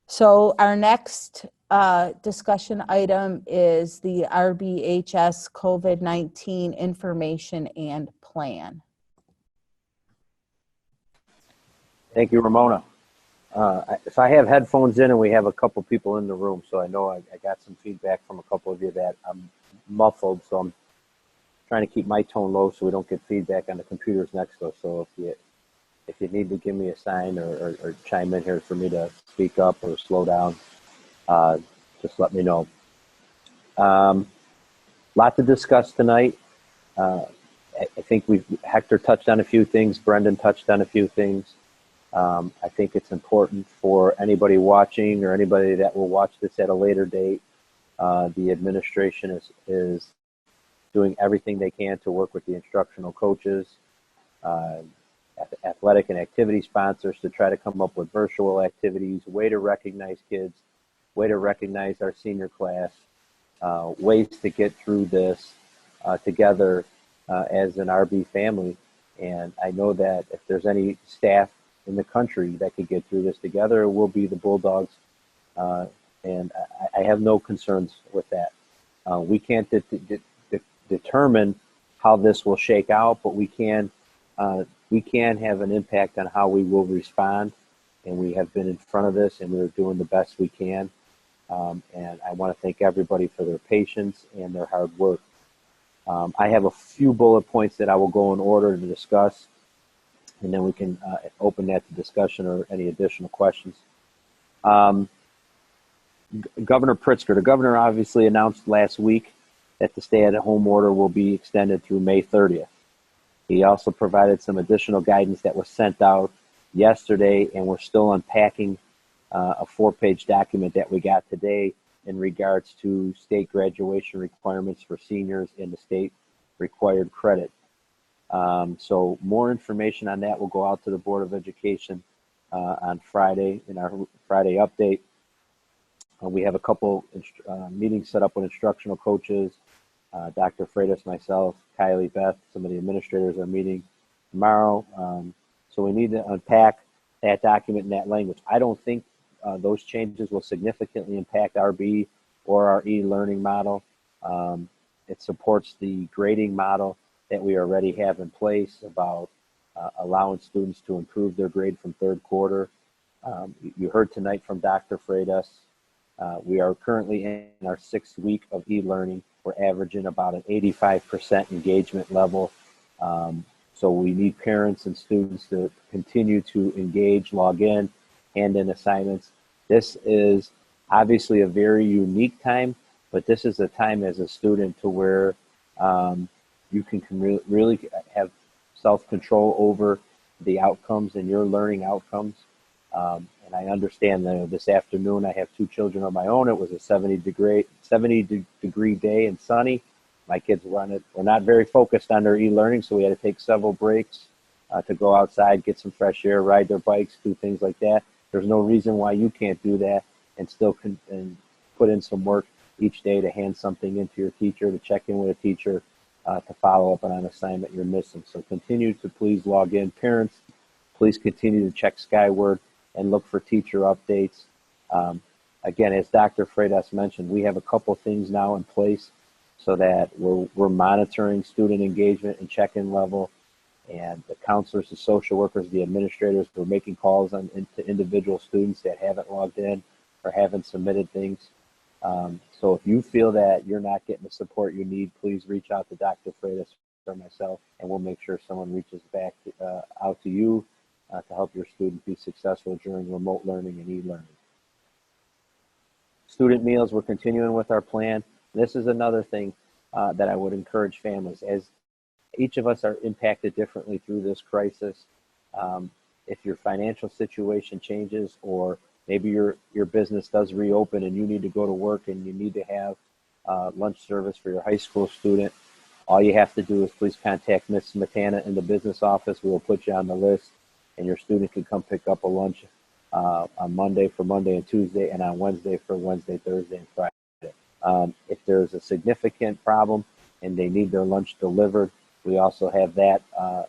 So our next discussion item is the RBHS COVID-19 information and plan. Thank you, Ramona. If I have headphones in and we have a couple people in the room, so I know I got some feedback from a couple of you that I'm muffled, so I'm trying to keep my tone low so we don't get feedback on the computers next to us. So if you need to give me a sign or chime in here for me to speak up or slow down, just let me know. Lot to discuss tonight. I think Hector touched on a few things. Brendan touched on a few things. I think it's important for anybody watching or anybody that will watch this at a later date. The administration is doing everything they can to work with the instructional coaches, athletic and activity sponsors to try to come up with virtual activities, way to recognize kids, way to recognize our senior class, ways to get through this together as an RB family. And I know that if there's any staff in the country that could get through this together, it will be the Bulldogs. And I have no concerns with that. We can't determine how this will shake out, but we can have an impact on how we will respond. And we have been in front of this and we're doing the best we can. And I want to thank everybody for their patience and their hard work. I have a few bullet points that I will go in order to discuss, and then we can open that to discussion or any additional questions. Governor Pritzker, the governor obviously announced last week that the stay-at-home order will be extended through May 30th. He also provided some additional guidance that was sent out yesterday, and we're still unpacking a 4-page document that we got today in regards to state graduation requirements for seniors in the state required credit. So more information on that will go out to the Board of Education on Friday in our Friday update. We have a couple meetings set up with instructional coaches. Dr. Freitas, myself, Kylie, Beth, some of the administrators are meeting tomorrow. So we need to unpack that document and that language. I don't think those changes will significantly impact RB or our e-learning model. It supports the grading model that we already have in place about allowing students to improve their grade from third quarter. You heard tonight from Dr. Freitas. We are currently in our 6th week of e-learning. We're averaging about an 85% engagement level. So we need parents and students to continue to engage, log in, hand in assignments. This is obviously a very unique time, but this is a time as a student to where you can really have self-control over the outcomes and your learning outcomes. And I understand that this afternoon I have 2 children of my own. It was a 70 degree day and sunny. My kids were not very focused on their e-learning, so we had to take several breaks to go outside, get some fresh air, ride their bikes, do things like that. There's no reason why you can't do that and still put in some work each day to hand something into your teacher, to check in with a teacher, to follow up on an assignment you're missing. So continue to please log in. Parents, please continue to check Skyward and look for teacher updates. Again, as Dr. Freitas mentioned, we have a couple things now in place so that we're monitoring student engagement and check-in level, and the counselors, the social workers, the administrators, we're making calls to individual students that haven't logged in or haven't submitted things. So if you feel that you're not getting the support you need, please reach out to Dr. Freitas or myself, and we'll make sure someone reaches back out to you to help your student be successful during remote learning and e-learning. Student meals, we're continuing with our plan. This is another thing that I would encourage families, as each of us are impacted differently through this crisis. If your financial situation changes, or maybe your business does reopen and you need to go to work and you need to have lunch service for your high school student, all you have to do is please contact Ms. Smetana in the business office. We will put you on the list, and your student can come pick up a lunch on Monday for Monday and Tuesday, and on Wednesday for Wednesday, Thursday, and Friday. If there's a significant problem and they need their lunch delivered, we also have that.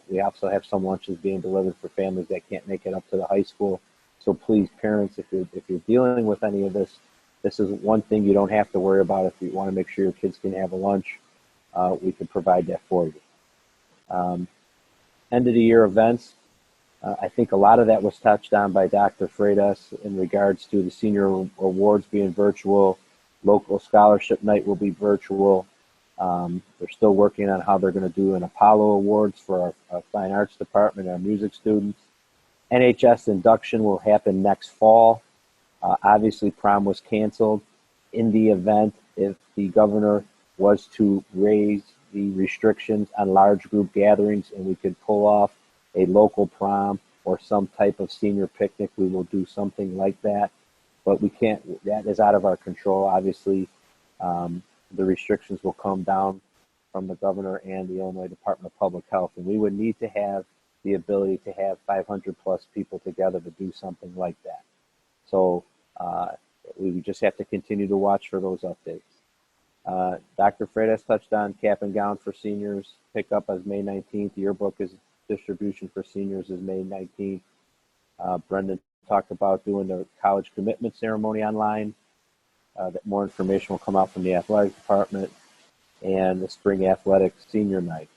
We also have some lunches being delivered for families that can't make it up to the high school. So please, parents, if you're dealing with any of this, this is one thing you don't have to worry about. If you want to make sure your kids can have a lunch, we can provide that for you. End of the year events. I think a lot of that was touched on by Dr. Freitas in regards to the senior awards being virtual. Local scholarship night will be virtual. They're still working on how they're going to do an Apollo Awards for our fine arts department, our music students. NHS induction will happen next fall. Obviously, prom was canceled. In the event, if the governor was to raise the restrictions on large group gatherings and we could pull off a local prom or some type of senior picnic, we will do something like that. But we can't, that is out of our control. Obviously, the restrictions will come down from the governor and the Illinois Department of Public Health. And we would need to have the ability to have 500 plus people together to do something like that. So we just have to continue to watch for those updates. Dr. Freitas touched on cap and gown for seniors. Pickup is May 19th. Yearbook is distribution for seniors is May 19th. Brendan talked about doing the college commitment ceremony online. That more information will come out from the athletic department, and the spring athletic senior night.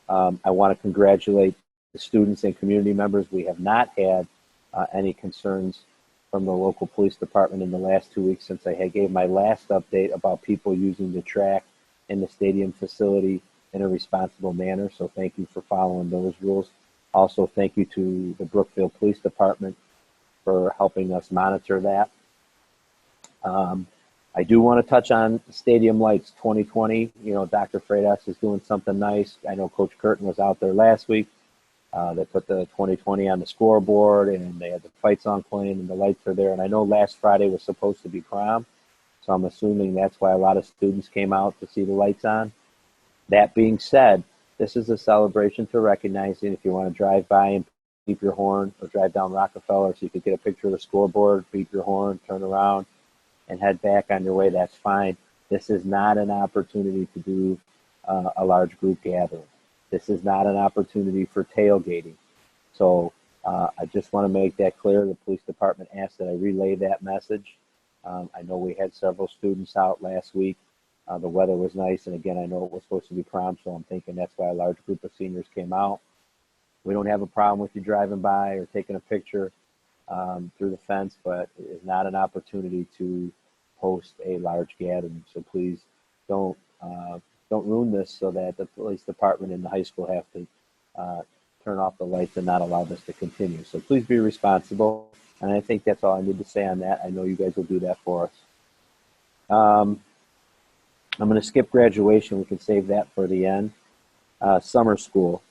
I want to congratulate the students and community members. We have not had any concerns from the local police department in the last 2 weeks since I gave my last update about people using the track in the stadium facility in a responsible manner. So thank you for following those rules. Also, thank you to the Brookfield Police Department for helping us monitor that. I do want to touch on Stadium Lights 2020. You know, Dr. Freitas is doing something nice. I know Coach Curtin was out there last week. They put the 2020 on the scoreboard, and they had the fight song playing, and the lights are there. And I know last Friday was supposed to be prom, so I'm assuming that's why a lot of students came out to see the lights on. That being said, this is a celebration to recognizing. If you want to drive by and beep your horn, or drive down Rockefeller so you could get a picture of the scoreboard, beep your horn, turn around, and head back on your way, that's fine. This is not an opportunity to do a large group gathering. This is not an opportunity for tailgating. So I just want to make that clear. The police department asked that I relay that message. I know we had several students out last week. The weather was nice, and again, I know it was supposed to be prom, so I'm thinking that's why a large group of seniors came out. We don't have a problem with you driving by or taking a picture through the fence, but it is not an opportunity to host a large gathering. So please don't ruin this so that the police department and the high school have to turn off the lights and not allow this to continue. So please be responsible. And I think that's all I need to say on that. I know you guys will do that for us. I'm going to skip graduation. We can save that for the end. Summer school.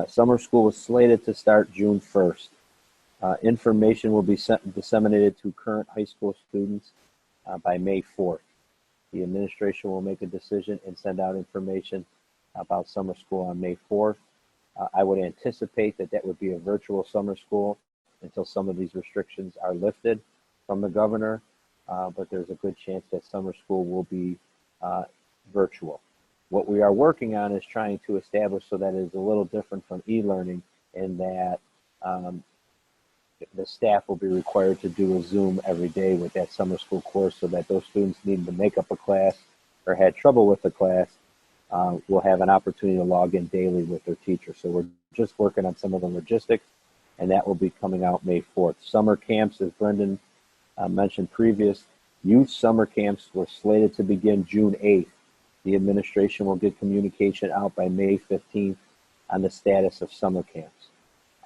Summer school was slated to start June 1st. Information will be disseminated to current high school students by May 4th. The administration will make a decision and send out information about summer school on May 4th. I would anticipate that that would be a virtual summer school until some of these restrictions are lifted from the governor, but there's a good chance that summer school will be virtual. What we are working on is trying to establish so that it is a little different from e-learning in that the staff will be required to do a Zoom every day with that summer school course so that those students needing to make up a class or had trouble with the class will have an opportunity to log in daily with their teacher. So we're just working on some of the logistics, and that will be coming out May 4th. Summer camps, as Brendan mentioned previous, youth summer camps were slated to begin June 8th. The administration will get communication out by May 15th on the status of summer camps.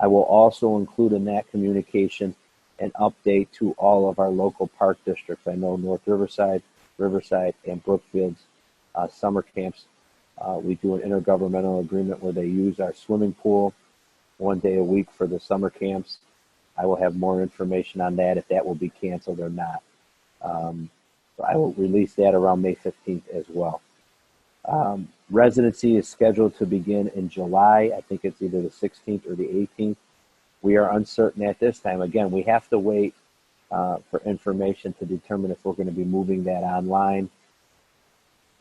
I will also include in that communication an update to all of our local park districts. I know North Riverside, and Brookfield's summer camps. We do an intergovernmental agreement where they use our swimming pool 1 day a week for the summer camps. I will have more information on that, if that will be canceled or not. So I will release that around May 15th as well. Residency is scheduled to begin in July. I think it's either the 16th or the 18th. We are uncertain at this time. Again, we have to wait for information to determine if we're going to be moving that online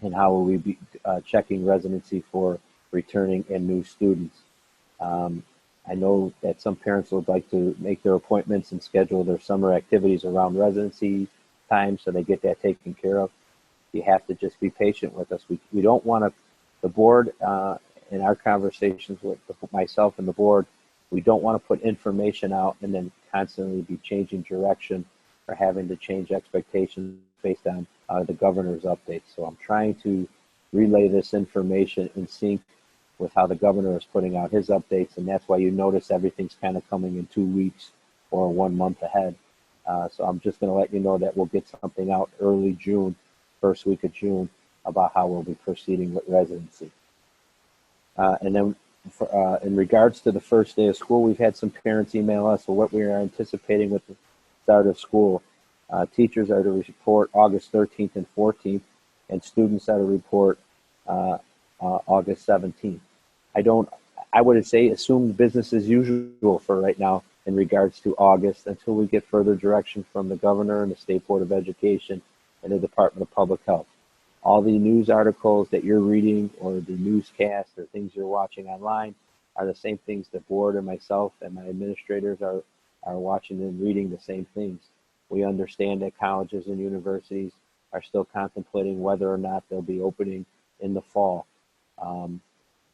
and how will we be checking residency for returning and new students. I know that some parents would like to make their appointments and schedule their summer activities around residency time so they get that taken care of. You have to just be patient with us. We don't want to, the board, in our conversations with myself and the board, we don't want to put information out and then constantly be changing direction or having to change expectations based on the governor's updates. So I'm trying to relay this information in sync with how the governor is putting out his updates, and that's why you notice everything's kind of coming in 2 weeks or 1 month ahead. So I'm just going to let you know that we'll get something out early June, first week of June, about how we'll be proceeding with residency. And then in regards to the first day of school, we've had some parents email us for what we are anticipating with the start of school. Teachers are to report August 13th and 14th, and students are to report August 17th. I would say assume business as usual for right now in regards to August until we get further direction from the governor and the State Board of Education and the Department of Public Health. All the news articles that you're reading or the newscast or things you're watching online are the same things the board and myself and my administrators are watching and reading the same things. We understand that colleges and universities are still contemplating whether or not they'll be opening in the fall.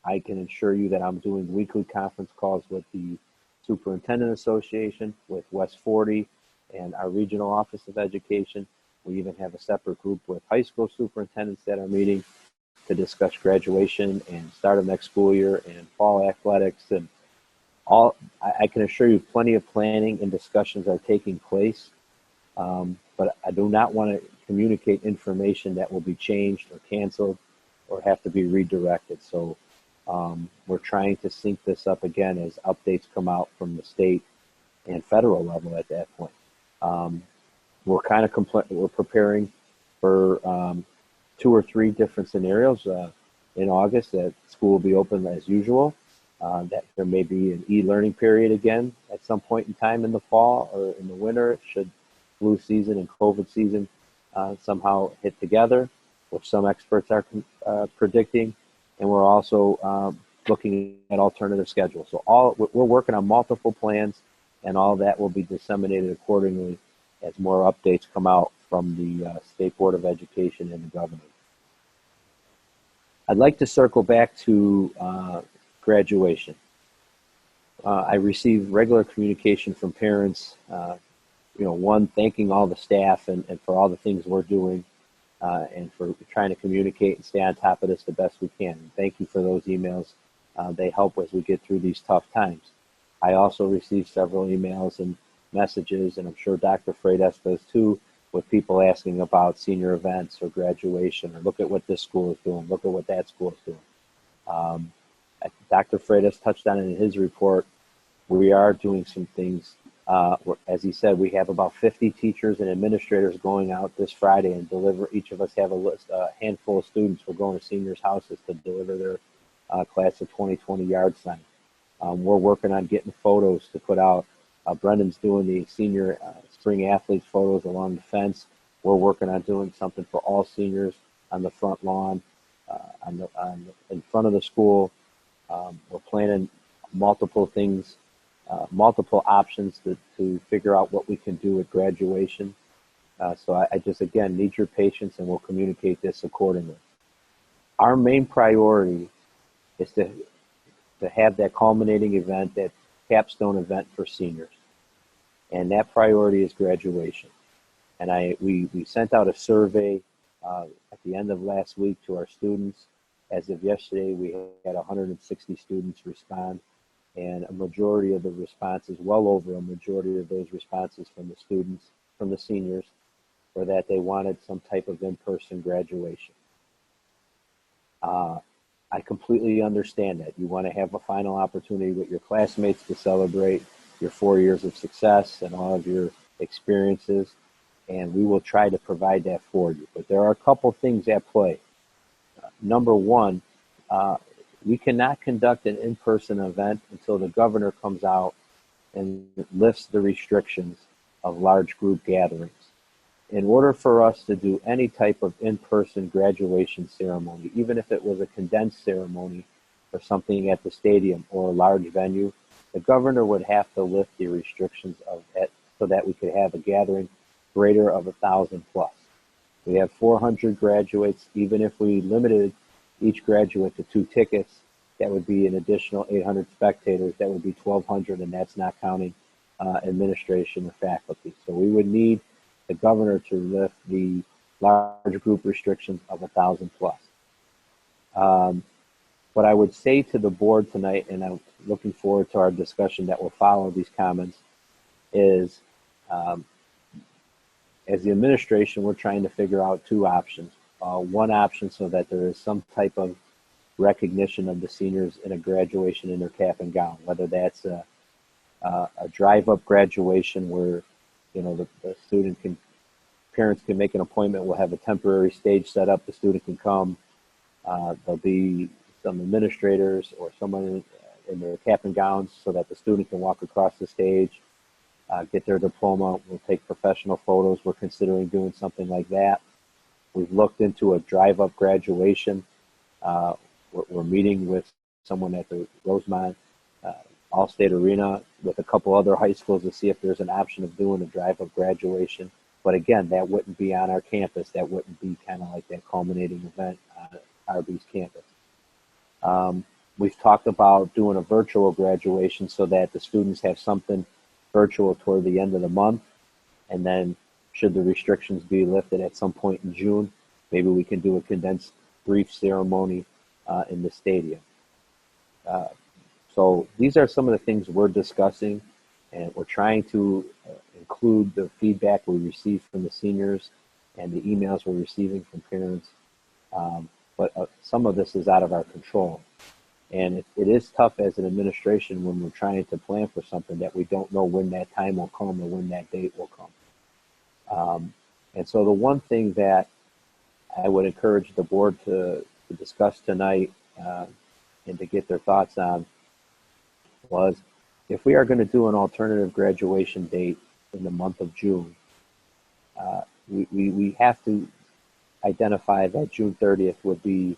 I can assure you that I'm doing weekly conference calls with the Superintendent Association, with West 40, and our Regional Office of Education. We even have a separate group with high school superintendents that are meeting to discuss graduation and start of next school year and fall athletics and all. I can assure you plenty of planning and discussions are taking place, but I do not want to communicate information that will be changed or canceled or have to be redirected. So we're trying to sync this up again as updates come out from the state and federal level at that point. We're kind of we're preparing for 2 or 3 different scenarios in August that school will be open as usual, that there may be an e-learning period again at some point in time in the fall or in the winter should flu season and COVID season somehow hit together, which some experts are predicting. And we're also looking at alternative schedules. So we're working on multiple plans, and all that will be disseminated accordingly as more updates come out from the State Board of Education and the governor. I'd like to circle back to graduation. I receive regular communication from parents, one, thanking all the staff and for all the things we're doing and for trying to communicate and stay on top of this the best we can. And thank you for those emails. They help as we get through these tough times. I also received several emails and messages, and I'm sure Dr. Freitas does too, with people asking about senior events or graduation, or look at what this school is doing, look at what that school is doing. Dr. Freitas touched on it in his report. We are doing some things. As he said, we have about 50 teachers and administrators going out this Friday and deliver. Each of us have a handful of students. We're going to seniors' houses to deliver their class of 2020 yard sign. We're working on getting photos to put out. Brendan's doing the senior spring athletes photos along the fence. We're working on doing something for all seniors on the front lawn, in front of the school. We're planning multiple things, multiple options to figure out what we can do at graduation. So I just, again, need your patience, and we'll communicate this accordingly. Our main priority is to have that culminating event, that capstone event for seniors. And that priority is graduation. And we sent out a survey at the end of last week to our students. As of yesterday, we had 160 students respond, and a majority of the responses, well over a majority of those responses from the students, from the seniors, were that they wanted some type of in-person graduation. I completely understand that. You want to have a final opportunity with your classmates to celebrate your 4 years of success and all of your experiences, and we will try to provide that for you. But there are a couple things at play. Number one, we cannot conduct an in-person event until the governor comes out and lifts the restrictions of large group gatherings. In order for us to do any type of in-person graduation ceremony, even if it was a condensed ceremony or something at the stadium or a large venue, the governor would have to lift the restrictions of it so that we could have a gathering greater of 1,000 plus. We have 400 graduates. Even if we limited each graduate to 2 tickets, that would be an additional 800 spectators. That would be 1,200, and that's not counting administration or faculty. So we would need the governor to lift the large group restrictions of 1,000 plus. What I would say to the board tonight, and I'm looking forward to our discussion that will follow these comments, is as the administration, we're trying to figure out 2 options. One option so that there is some type of recognition of the seniors in a graduation in their cap and gown, whether that's a drive-up graduation where, you know, the student can, parents can make an appointment. We'll have a temporary stage set up. The student can come. There'll be some administrators or someone in their cap and gowns so that the student can walk across the stage, get their diploma. We'll take professional photos. We're considering doing something like that. We've looked into a drive-up graduation. We're meeting with someone at the Rosemont All-State Arena with a couple other high schools to see if there's an option of doing a drive-up graduation. But again, that wouldn't be on our campus. That wouldn't be kind of like that culminating event on RB's campus. We've talked about doing a virtual graduation so that the students have something virtual toward the end of the month. And then should the restrictions be lifted at some point in June, maybe we can do a condensed brief ceremony in the stadium. So these are some of the things we're discussing, and we're trying to include the feedback we receive from the seniors and the emails we're receiving from parents. But some of this is out of our control. And it is tough as an administration when we're trying to plan for something that we don't know when that time will come or when that date will come. And so the one thing that I would encourage the board to discuss tonight and to get their thoughts on was, if we are going to do an alternative graduation date in the month of June, we have to identify that June 30th would be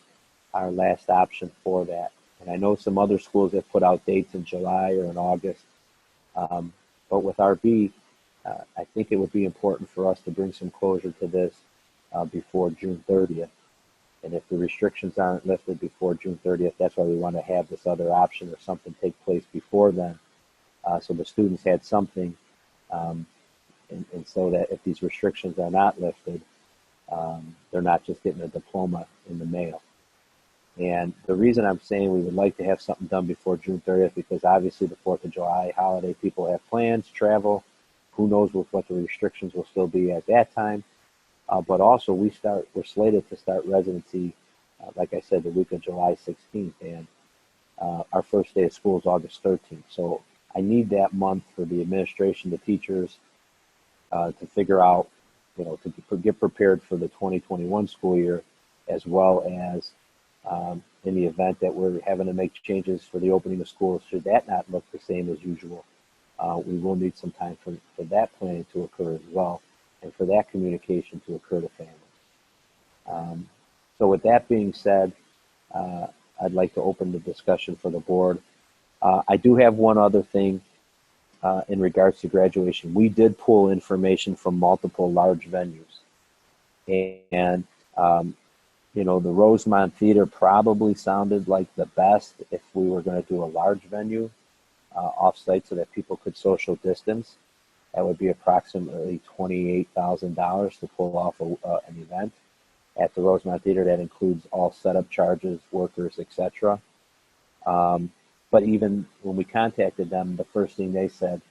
our last option for that. And I know some other schools have put out dates in July or in August. But with RB, I think it would be important for us to bring some closure to this before June 30th. And if the restrictions aren't lifted before June 30th, that's why we want to have this other option or something take place before then. So the students had something, and so that if these restrictions are not lifted, they're not just getting a diploma in the mail. And the reason I'm saying we would like to have something done before June 30th, because obviously the 4th of July holiday, people have plans, travel. Who knows what the restrictions will still be at that time. But also we're slated to start residency, like I said, the week of July 16th. And our first day of school is August 13th. So I need that month for the administration, the teachers, to figure out, to get prepared for the 2021 school year, as well as in the event that we're having to make changes for the opening of schools. Should that not look the same as usual, we will need some time for that planning to occur as well, and for that communication to occur to families. So with that being said, I'd like to open the discussion for the board. I do have one other thing in regards to graduation. We did pull information from multiple large venues, and the Rosemont Theater probably sounded like the best if we were going to do a large venue off-site so that people could social distance. That would be approximately $28,000 to pull off an event at the Rosemont Theater. That includes all setup charges, workers, etc. But even when we contacted them, the first thing they said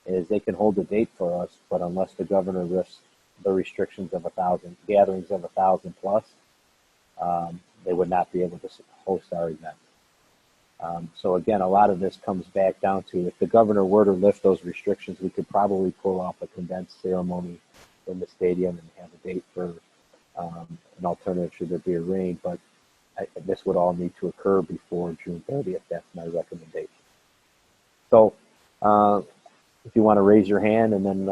is they can hold a date for us, but unless the governor lifts the restrictions of 1,000 gatherings of 1,000 plus, they would not be able to host our event. So again, a lot of this comes back down to, if the governor were to lift those restrictions, we could probably pull off a condensed ceremony in the stadium and have a date for an alternative should there be a rain. But this would all need to occur before June 30th. That's my recommendation. So if you want to raise your hand, and then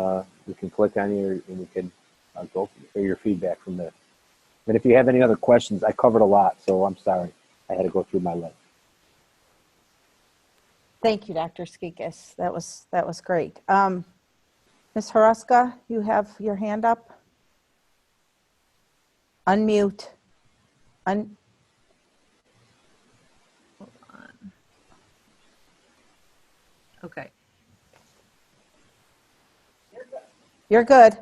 we can click on you, and we can go for your feedback from there. And if you have any other questions, I covered a lot, so I'm sorry. I had to go through my list. Thank you, Dr. Skikis. That was great. Ms. Haruska, you have your hand up. Unmute. Hold on. Okay. You're good.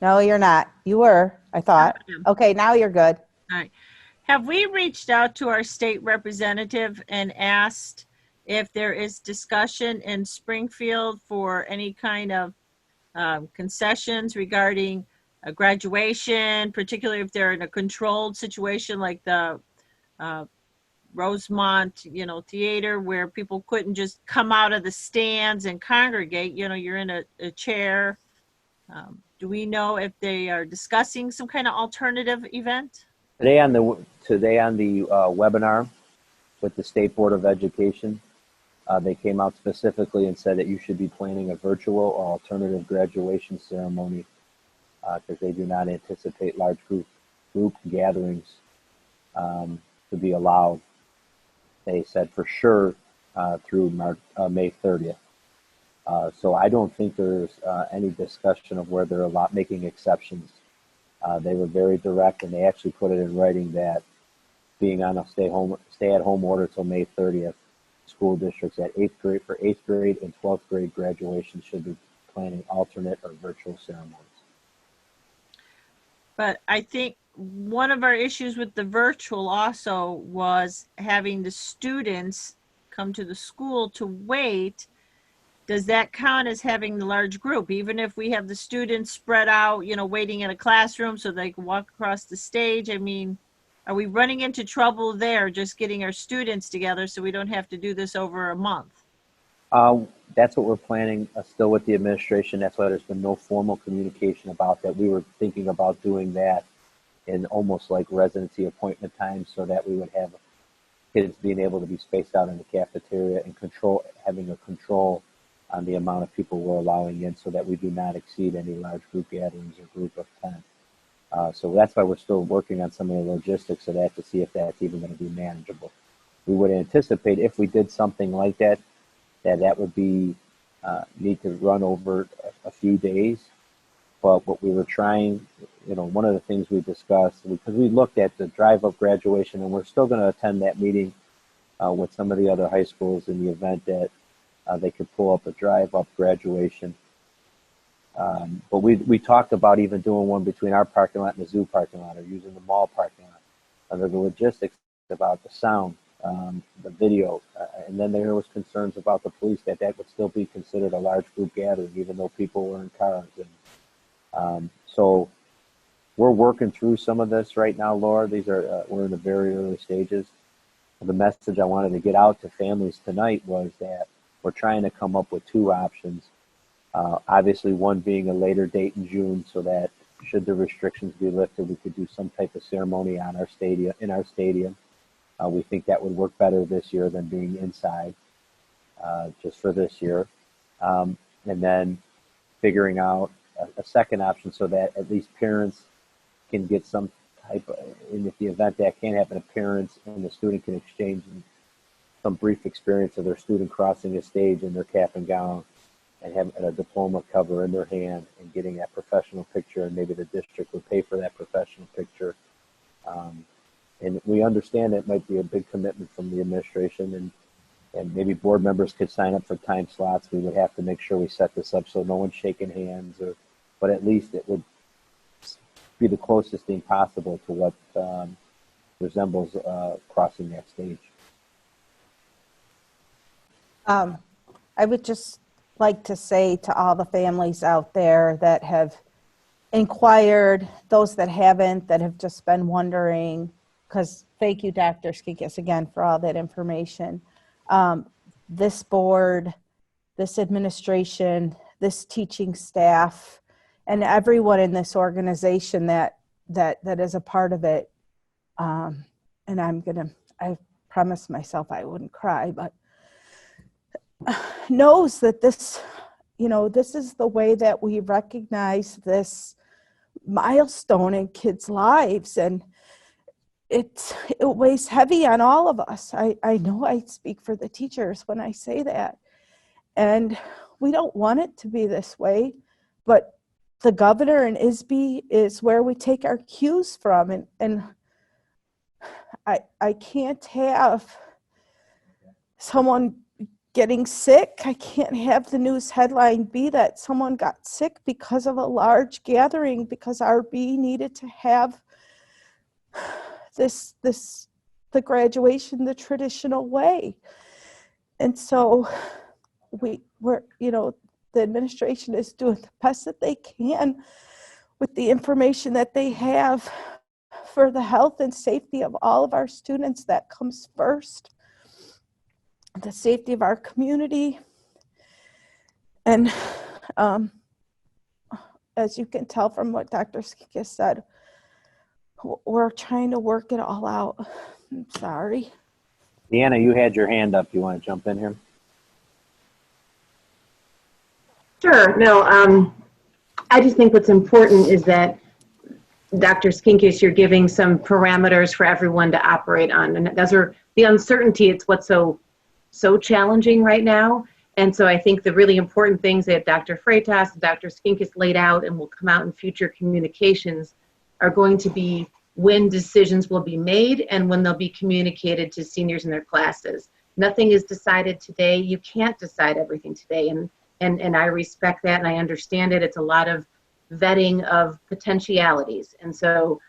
No, you're not. You were, I thought. Okay, now you're good. All right. Have we reached out to our state representative and asked if there is discussion in Springfield for any kind of concessions regarding a graduation, particularly if they're in a controlled situation like the Rosemont, theater, where people couldn't just come out of the stands and congregate, you're in a chair. Do we know if they are discussing some kind of alternative event? Today on the webinar with the State Board of Education, they came out specifically and said that you should be planning a virtual or alternative graduation ceremony because they do not anticipate large group gatherings to be allowed. They said for sure through May 30th. So I don't think there's any discussion of where they're making exceptions. They were very direct, and they actually put it in writing that being on a stay-at-home order till May 30th, school districts at 8th grade and 12th grade graduation should be planning alternate or virtual ceremonies. But I think one of our issues with the virtual also was having the students come to the school to wait. Does that count as having the large group? Even if we have the students spread out, waiting in a classroom so they can walk across the stage? I mean, are we running into trouble there just getting our students together so we don't have to do this over a month? That's what we're planning still with the administration. That's why there's been no formal communication about that. We were thinking about doing that in almost like residency appointment times so that we would have kids being able to be spaced out in the cafeteria and having a control on the amount of people we're allowing in so that we do not exceed any large group gatherings or group of 10. So that's why we're still working on some of the logistics of that to see if that's even going to be manageable. We would anticipate if we did something like that, that would be need to run over a few days. But what we were trying, one of the things we discussed, because we looked at the drive-up graduation, and we're still going to attend that meeting with some of the other high schools in the event that they could pull up a drive-up graduation. But we talked about even doing one between our parking lot and the zoo parking lot, or using the mall parking lot. Under the logistics about the sound, the video, and then there was concerns about the police that would still be considered a large group gathering, even though people were in cars. And so we're working through some of this right now, Laura. These are we're in the very early stages. The message I wanted to get out to families tonight was that we're trying to come up with two options. Obviously, one being a later date in June, so that should the restrictions be lifted, we could do some type of ceremony on our stadium. We think that would work better this year than being inside, just for this year. And then figuring out a second option so that at least parents can get some type of, and if the event that can happen, parents and the student can exchange some brief experience of their student crossing a stage in their cap and gown and having a diploma cover in their hand and getting that professional picture, and maybe the district would pay for that professional picture. And we understand that might be a big commitment from the administration, and maybe board members could sign up for time slots. We would have to make sure we set this up so no one's shaking hands, but at least it would be the closest thing possible to what resembles crossing that stage. I would just like to say to all the families out there that have inquired, those that haven't, that have just been wondering, because thank you, Dr. Skikis, again, for all that information. This board, this administration, this teaching staff, and everyone in this organization that is a part of it. And I promised myself I wouldn't cry, but knows that this is the way that we recognize this milestone in kids' lives. And it weighs heavy on all of us. I know I speak for the teachers when I say that. And we don't want it to be this way, but the governor and ISB is where we take our cues from. And I can't have someone getting sick. I can't have the news headline be that someone got sick because of a large gathering, because RB needed to have the graduation the traditional way. And so we're, the administration is doing the best that they can with the information that they have for the health and safety of all of our students. That comes first. The safety of our community. And as you can tell from what Dr. Skikas said, we're trying to work it all out. I'm sorry. Deanna, you had your hand up. You want to jump in here? Sure. No, I just think what's important is that Dr. Skinkis, you're giving some parameters for everyone to operate on. And those are the uncertainty. It's what's so challenging right now. And so I think the really important things that Dr. Freitas and Dr. Skinkis laid out and will come out in future communications are going to be when decisions will be made and when they'll be communicated to seniors in their classes. Nothing is decided today. You can't decide everything today. And I respect that and I understand it. It's a lot of vetting of potentialities. And so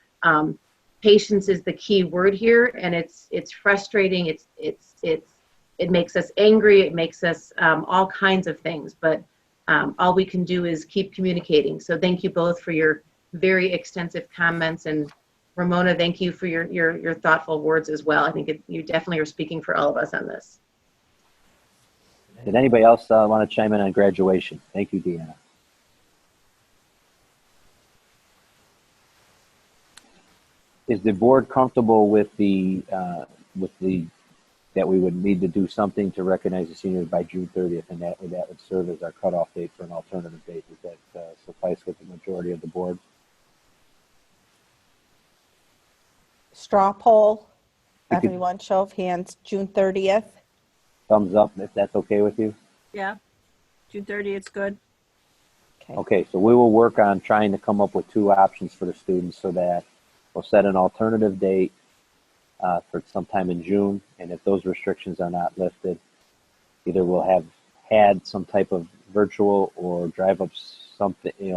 patience is the key word here, and it's frustrating. It makes us angry. It makes us all kinds of things, but all we can do is keep communicating. So thank you both for your very extensive comments, and Ramona, thank you for your thoughtful words as well. I think you definitely are speaking for all of us on this. Did anybody else want to chime in on graduation? Thank you, Deanna. Is the board comfortable with that we would need to do something to recognize the seniors by June 30th, and that would serve as our cutoff date for an alternative date? Does that suffice with the majority of the board? Straw poll. Everyone, show of hands. June 30th. Thumbs up if that's okay with you. Yeah, June 30th is good. Okay, so we will work on trying to come up with two options for the students so that we'll set an alternative date for sometime in June, and if those restrictions are not lifted, either we'll have had some type of virtual or drive up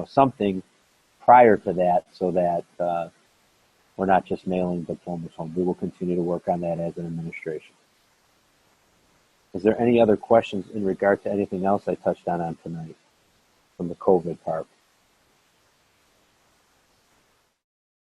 something prior to that, so that we're not just mailing diplomas home. We will continue to work on that as an administration. Is there any other questions in regard to anything else I touched on tonight from the COVID part?